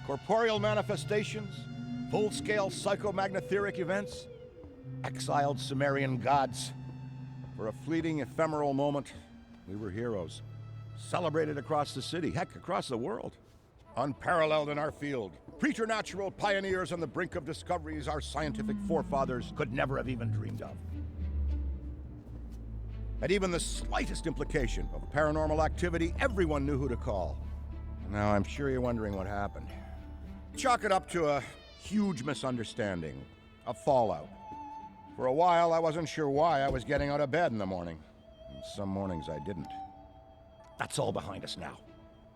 Corporeal manifestations, full-scale psychomagnetheric events, exiled Sumerian gods. For a fleeting, ephemeral moment, we were heroes. Celebrated across the city, heck, across the world. Unparalleled in our field. Preternatural pioneers on the brink of discoveries our scientific forefathers could never have even dreamed of. At even the slightest implication of paranormal activity, everyone knew who to call. Now, I'm sure you're wondering what happened. Chalk it up to a huge misunderstanding, a fallout. For a while, I wasn't sure why I was getting out of bed in the morning. And some mornings I didn't. That's all behind us now.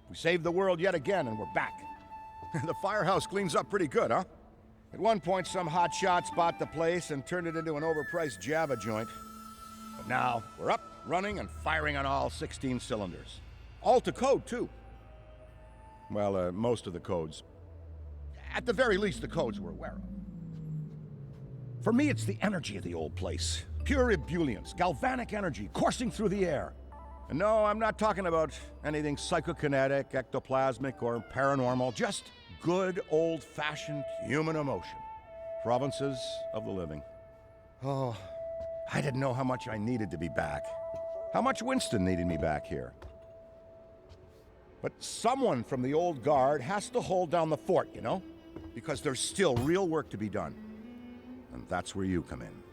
We saved the world yet again, and we're back. The firehouse cleans up pretty good, huh? At one point, some hotshots bought the place and turned it into an overpriced Java joint. But now, we're up, running, and firing on all 16 cylinders. All to code, too. Well, most of the codes. At the very least, the codes we're aware of. For me, it's the energy of the old place. Pure ebullience, galvanic energy coursing through the air. And no, I'm not talking about anything psychokinetic, ectoplasmic, or paranormal. Just good, old-fashioned human emotion. Provinces of the living. Oh, I didn't know how much I needed to be back. How much Winston needed me back here. But someone from the old guard has to hold down the fort, you know? Because there's still real work to be done. And that's where you come in.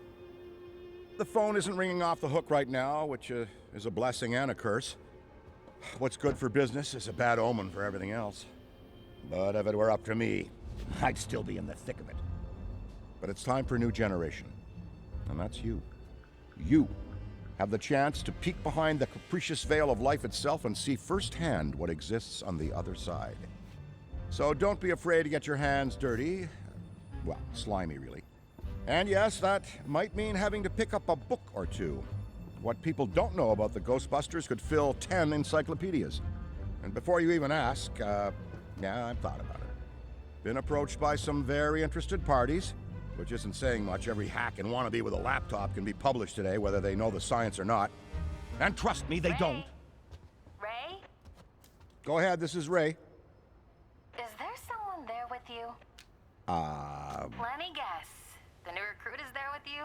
The phone isn't ringing off the hook right now, which is a blessing and a curse. What's good for business is a bad omen for everything else. But if it were up to me, I'd still be in the thick of it. But it's time for a new generation. And that's you. You have the chance to peek behind the capricious veil of life itself and see firsthand what exists on the other side. So don't be afraid to get your hands dirty. Well, slimy, really. And yes, that might mean having to pick up a book or two. What people don't know about the Ghostbusters could fill 10 encyclopedias. And before you even ask, yeah, I've thought about it. Been approached by some very interested parties, which isn't saying much. Every hack and wannabe with a laptop can be published today, whether they know the science or not. And trust me, they don't. Ray? Go ahead, this is Ray. Is there someone there with you? Let me guess. The new recruit is there with you?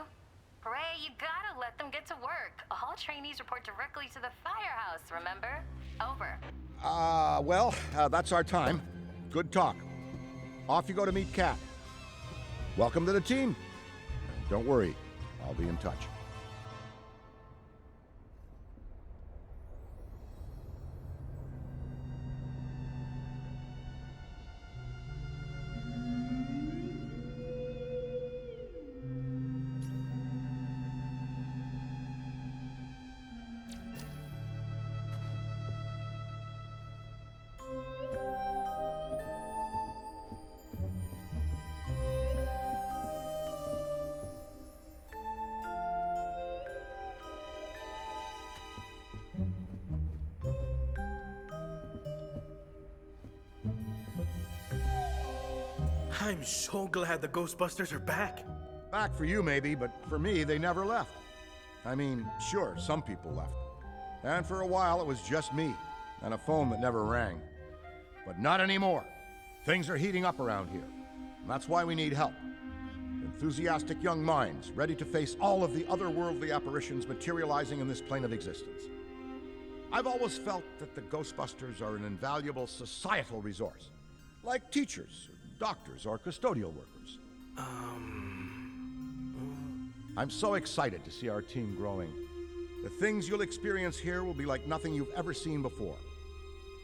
Ray, you gotta let them get to work. All trainees report directly to the firehouse, remember? Over. Well, that's our time. Good talk. Off you go to meet Kat. Welcome to the team. Don't worry, I'll be in touch. I'm so glad the Ghostbusters are back. Back for you, maybe, but for me, they never left. I mean, sure, some people left. And for a while, it was just me, and a phone that never rang. But not anymore. Things are heating up around here. And that's why we need help. Enthusiastic young minds, ready to face all of the otherworldly apparitions materializing in this plane of existence. I've always felt that the Ghostbusters are an invaluable societal resource, like teachers, doctors, or custodial workers. I'm so excited to see our team growing. The things you'll experience here will be like nothing you've ever seen before.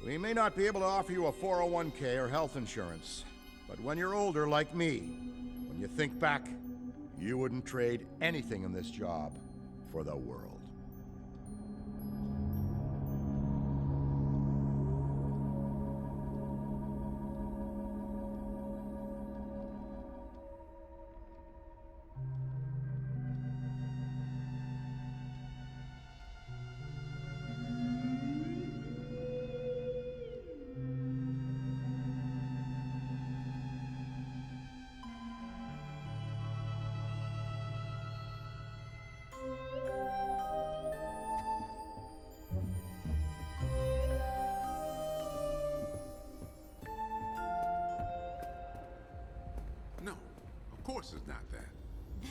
We may not be able to offer you a 401k or health insurance, but when you're older like me, when you think back, you wouldn't trade anything in this job for the world. No, of course it's not that.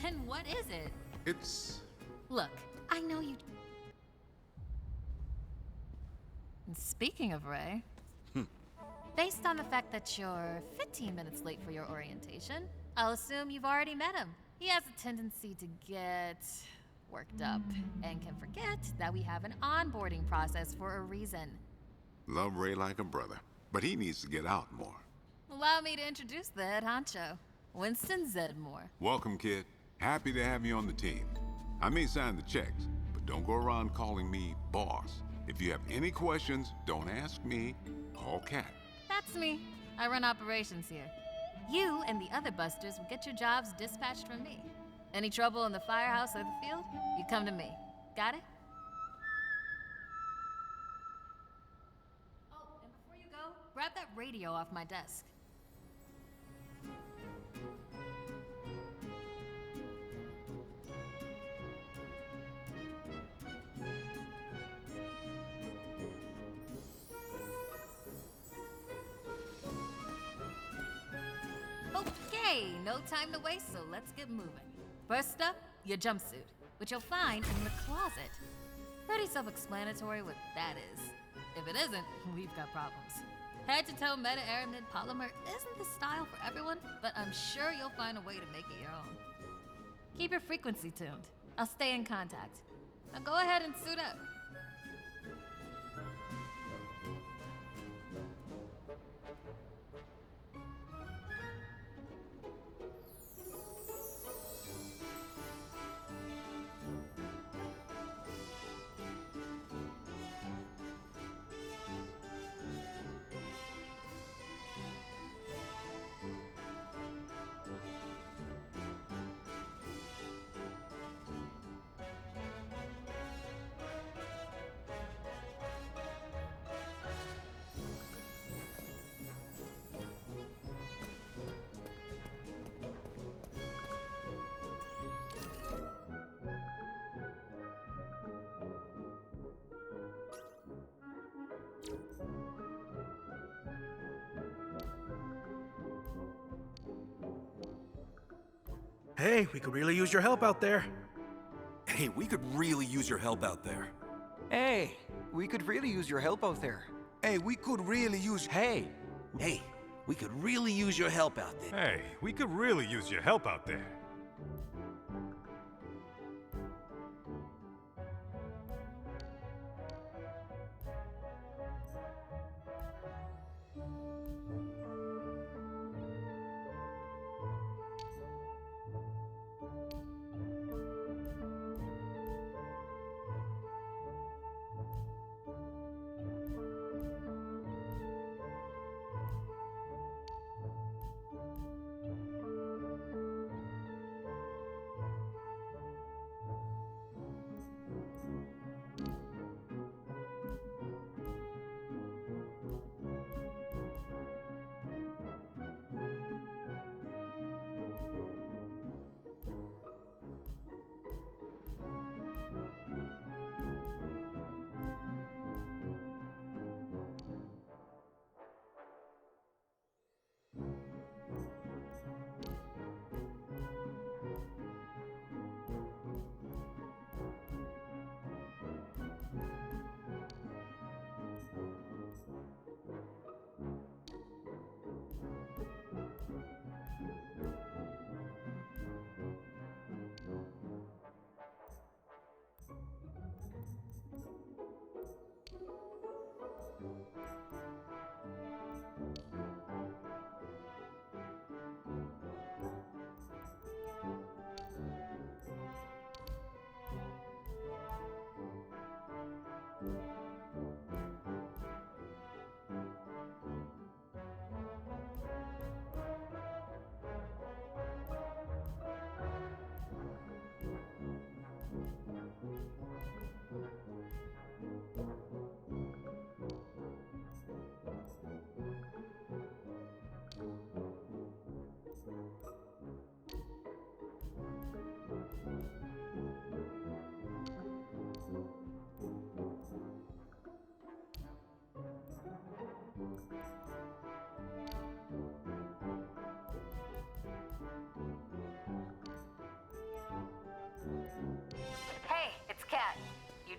Then what is it? It's... Look, I know you... And speaking of Ray, based on the fact that you're 15 minutes late for your orientation, I'll assume you've already met him. He has a tendency to get worked up and can forget that we have an onboarding process for a reason. Love Ray like a brother, but he needs to get out more. Allow me to introduce the head honcho, Winston Zedmore. Welcome, kid. Happy to have you on the team. I may sign the checks, but don't go around calling me boss. If you have any questions, don't ask me, call Kat. That's me. I run operations here. You and the other busters will get your jobs dispatched from me. Any trouble in the firehouse or the field, you come to me. Got it? Oh, and before you go, grab that radio off my desk. Okay, no time to waste, so let's get moving. First up, your jumpsuit, which you'll find in the closet. Pretty self-explanatory what that is. If it isn't, we've got problems. Head-to-toe meta-aramid polymer isn't the style for everyone, but I'm sure you'll find a way to make it your own. Keep your frequency tuned. I'll stay in contact. Now go ahead and suit up. Hey, we could really use your help out there. Hey, we could really use your help out there. Hey, we could really use your help out there. Hey, we could really use... Hey, we could really use your help out there. Hey, we could really use your help out there.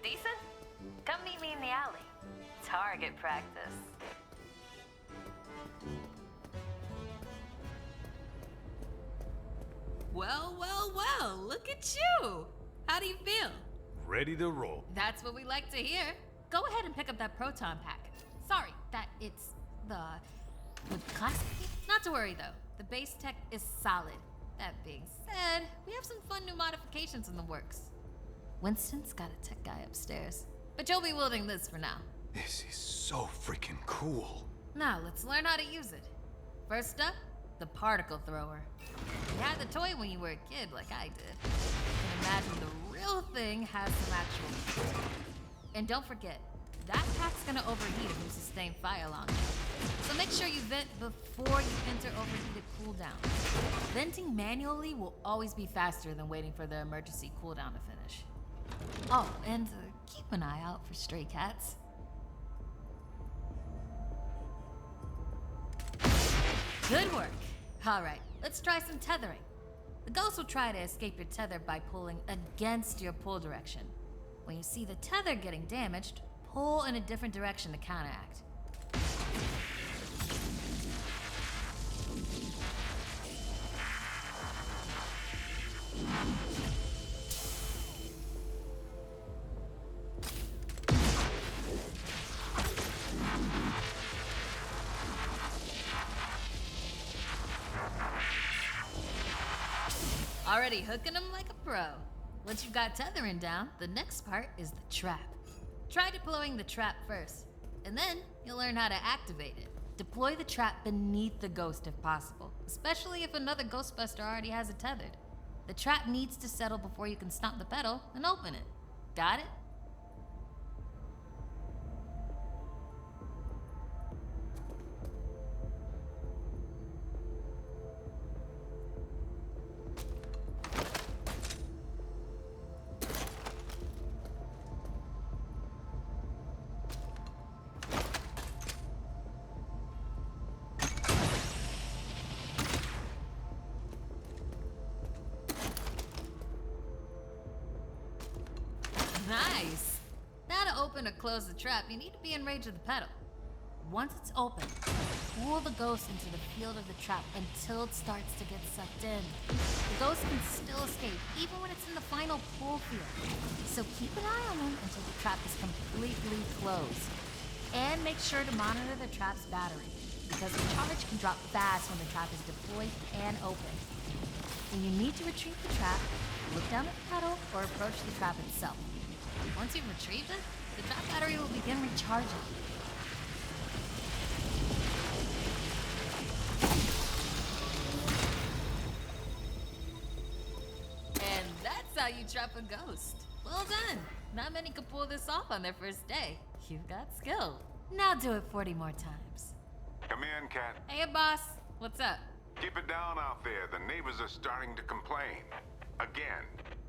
Decent? Come meet me in the alley. Target practice. Well, well, well, look at you! How do you feel? Ready to roll. That's what we like to hear. Go ahead and pick up that proton pack. Sorry, it's the classic. Not to worry though, the base tech is solid. That being said, we have some fun new modifications in the works. Winston's got a tech guy upstairs, but you'll be wielding this for now. This is so freaking cool. Now let's learn how to use it. First up, the particle thrower. You had the toy when you were a kid, like I did. You can imagine the real thing has some actual power. And don't forget, that pack's gonna overheat if you sustain fire long. So make sure you vent before you enter overheated cooldown. Venting manually will always be faster than waiting for the emergency cooldown to finish. Oh, and keep an eye out for stray cats. Good work. All right, let's try some tethering. The ghost will try to escape your tether by pulling against your pull direction. When you see the tether getting damaged, pull in a different direction to counteract. Already hooking them like a pro. Once you've got tethering down, the next part is the trap. Try deploying the trap first, and then you'll learn how to activate it. Deploy the trap beneath the ghost if possible, especially if another Ghostbuster already has it tethered. The trap needs to settle before you can stomp the pedal and open it. Got it? Nice! Now to open or close the trap, you need to be in range of the pedal. Once it's open, pull the ghost into the field of the trap until it starts to get sucked in. The ghost can still escape, even when it's in the final pull field. So keep an eye on him until the trap is completely closed. And make sure to monitor the trap's battery, because the charge can drop fast when the trap is deployed and open. When you need to retrieve the trap, look down at the pedal or approach the trap itself. Once you've retrieved it, the trap battery will begin recharging. And that's how you trap a ghost. Well done. Not many could pull this off on their first day. You've got skill. Now do it 40 more times. Come in, Cat. Hey, boss. What's up? Keep it down out there. The neighbors are starting to complain. Again.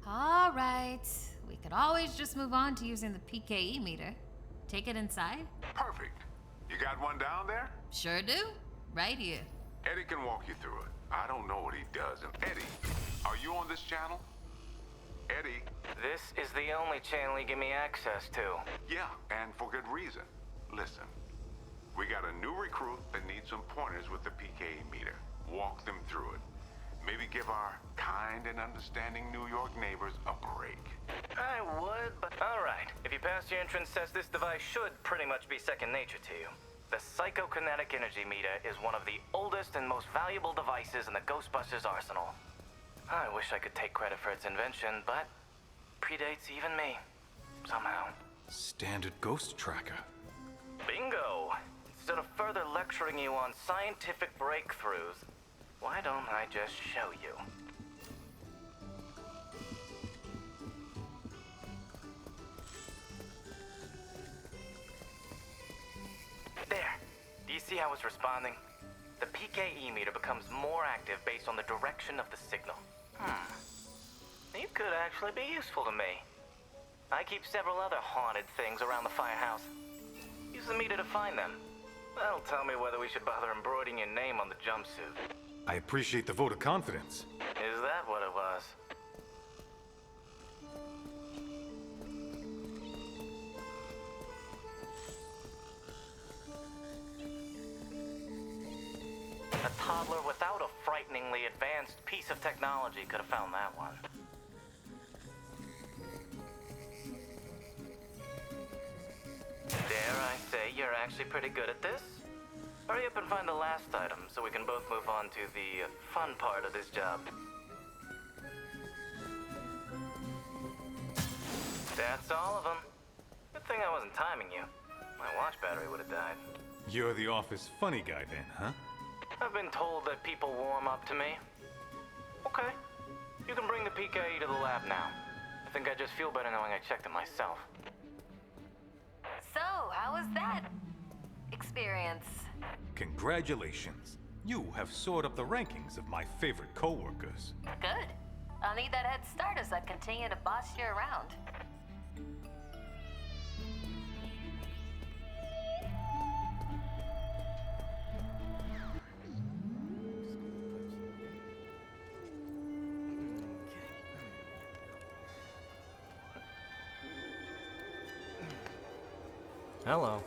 All right. We could always just move on to using the PKE meter. Take it inside? Perfect. You got one down there? Sure do. Right here. Eddie can walk you through it. I don't know what he does. And Eddie, are you on this channel? Eddie? This is the only channel you give me access to. Yeah, and for good reason. Listen, we got a new recruit that needs some pointers with the PKE meter. Walk them through it. Maybe give our kind and understanding New York neighbors a break. I would, but all right. If you pass your entrance test, this device should pretty much be second nature to you. The psychokinetic energy meter is one of the oldest and most valuable devices in the Ghostbusters arsenal. I wish I could take credit for its invention, but predates even me, somehow. Standard ghost tracker. Bingo! Instead of further lecturing you on scientific breakthroughs, why don't I just show you? There. Do you see how it's responding? The PKE meter becomes more active based on the direction of the signal. You could actually be useful to me. I keep several other haunted things around the firehouse. Use the meter to find them. That'll tell me whether we should bother embroidering your name on the jumpsuit. I appreciate the vote of confidence. Is that what it was? toddler without a frighteningly advanced piece of technology could have found that one. Dare I say you're actually pretty good at this? Hurry up and find the last item so we can both move on to the fun part of this job. That's all of them. Good thing I wasn't timing you. My watch battery would have died. You're the office funny guy then, huh? I've been told that people warm up to me. Okay. You can bring the PKE to the lab now. I think I just feel better knowing I checked it myself. So, how was that experience? Congratulations. You have soared up the rankings of my favorite coworkers. Good. I'll need that head start as I continue to boss you around. Hello.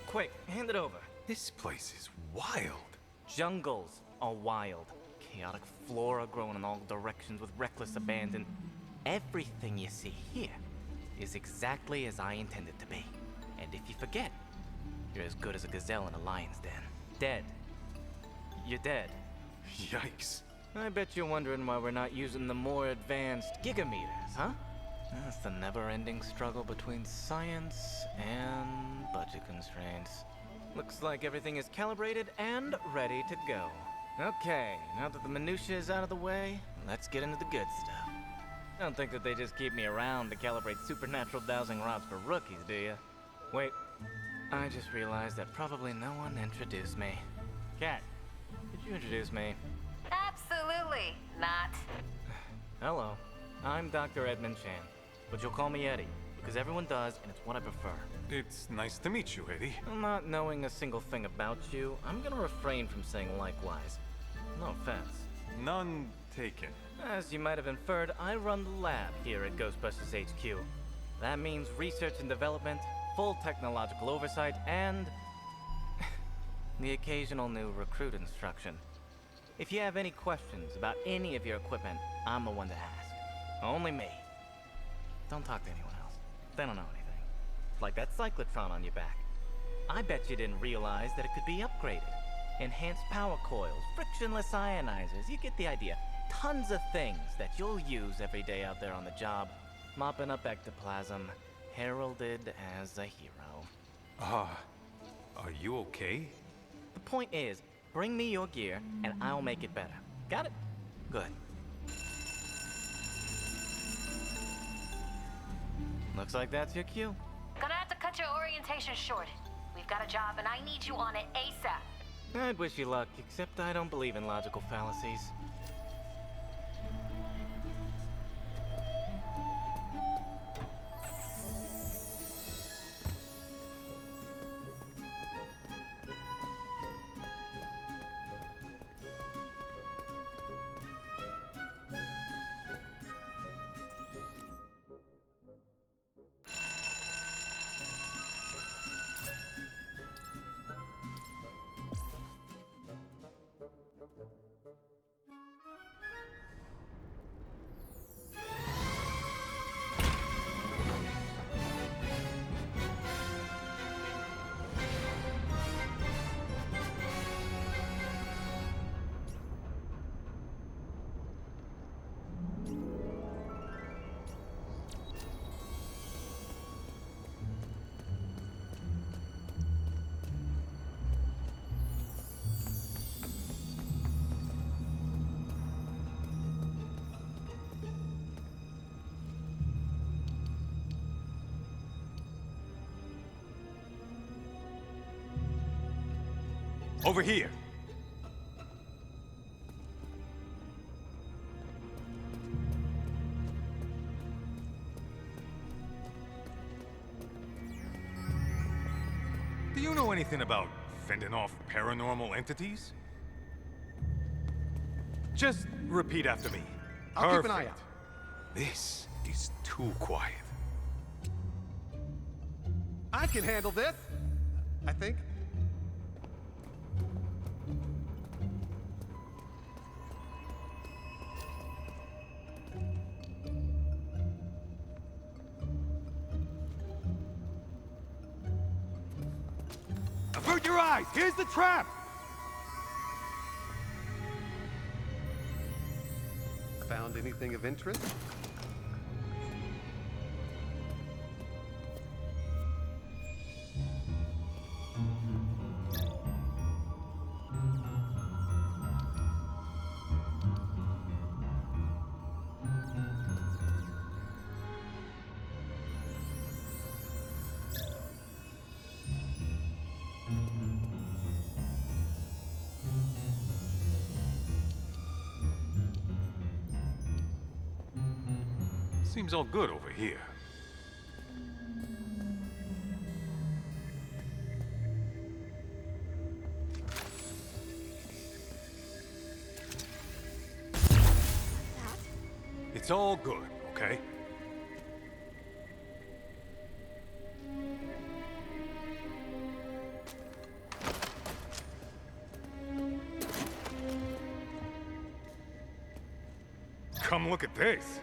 Quick, hand it over. This place is wild. Jungles are wild. Chaotic flora growing in all directions with reckless abandon. Everything you see here is exactly as I intended to be. And if you forget, you're as good as a gazelle in a lion's den. Dead. You're dead. Yikes. I bet you're wondering why we're not using the more advanced gigameters, huh? That's the never-ending struggle between science and budget constraints. Looks like everything is calibrated and ready to go. Okay, now that the minutia is out of the way, let's get into the good stuff. Don't think that they just keep me around to calibrate supernatural dowsing rods for rookies, do you? Wait, I just realized that probably no one introduced me. Kat, could you introduce me? Absolutely not. Hello, I'm Dr. Edmund Chan, but you'll call me Eddie, because everyone does, and it's what I prefer. It's nice to meet you, Eddie. Not knowing a single thing about you, I'm gonna refrain from saying likewise. No offense. None taken. As you might have inferred, I run the lab here at Ghostbusters HQ. That means research and development, full technological oversight, and the occasional new recruit instruction. If you have any questions about any of your equipment, I'm the one to ask. Only me. Don't talk to anyone else. They don't know anything. Like that cyclotron on your back. I bet you didn't realize that it could be upgraded. Enhanced power coils, frictionless ionizers, you get the idea. Tons of things that you'll use every day out there on the job. Mopping up ectoplasm, heralded as a hero. Are you okay? The point is, bring me your gear and I'll make it better. Got it? Good. Looks like that's your cue. Gonna have to cut your orientation short. We've got a job and I need you on it ASAP. I'd wish you luck, except I don't believe in logical fallacies. Over here. Do you know anything about fending off paranormal entities? Just repeat after me. I'll keep an eye Perfect. out. This is too quiet. I can handle this, I think. Avert your eyes! Here's the trap! Found anything of interest? Seems all good over here. It's all good, okay? Come look at this.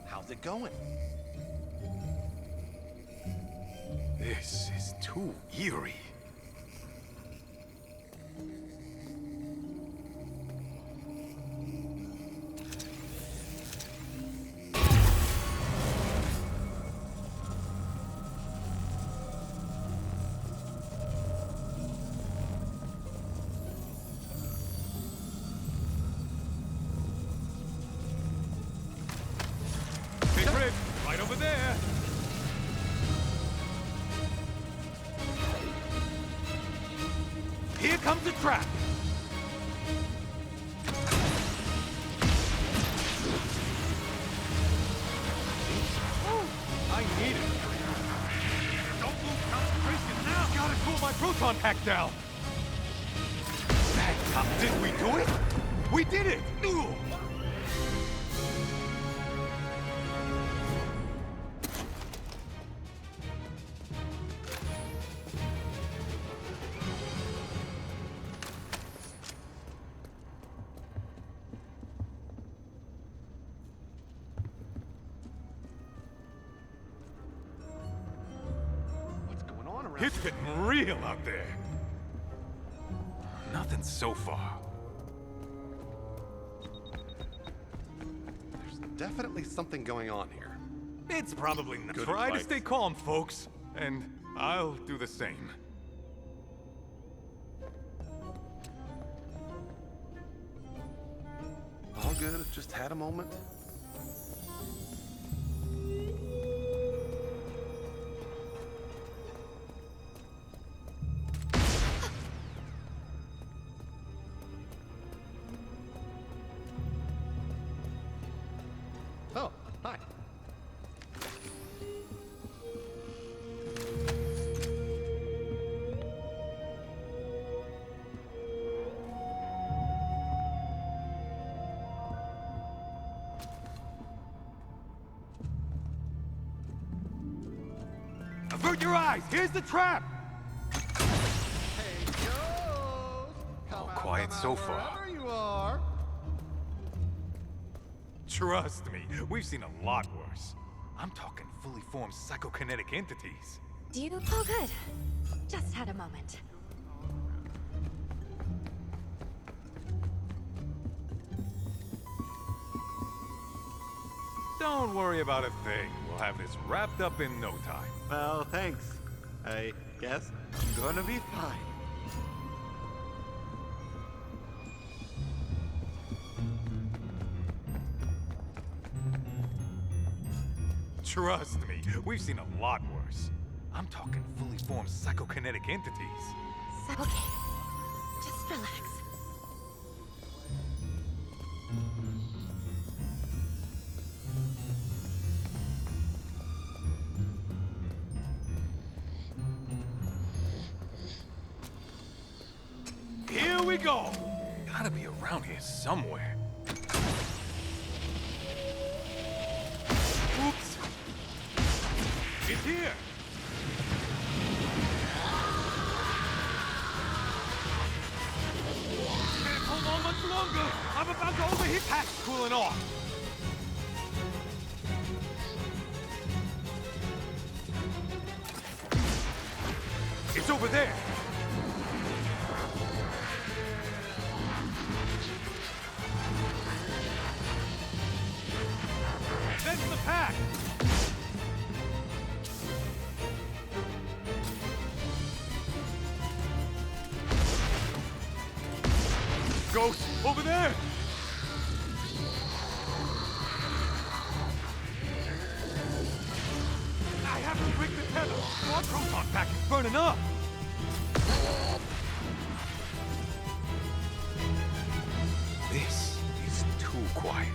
How's it going? This is too eerie. Big Rig, right over there. Here comes the trap. I need it. Don't lose concentration now. Gotta cool my proton pack down. Did we do it? We did it. Ugh. What's going on around It's getting real out there. Nothing so far. definitely something going on here. It's probably not. Good Try to advice. stay calm, folks. And I'll do the same. All good, just had a moment. Oh, hi. Avert your eyes! Here's the trap! Hey, Ghost! All quiet so far. Wherever you are. Trust me, we've seen a lot worse. I'm talking fully formed psychokinetic entities. Do you? Oh, good. Just had a moment. Don't worry about a thing. We'll have this wrapped up in no time. Well, thanks. I guess I'm gonna be fine. Trust me, we've seen a lot worse. I'm talking fully formed psychokinetic entities. Okay. Just relax. Here we go! Gotta be around here somewhere. Oops! It's here! Can't hold on much longer! I'm about to overheat. Pack's cooling off! It's over there! That's the pack! Ghost, over there! I have to break the tether! More proton pack is burning up! This is too quiet.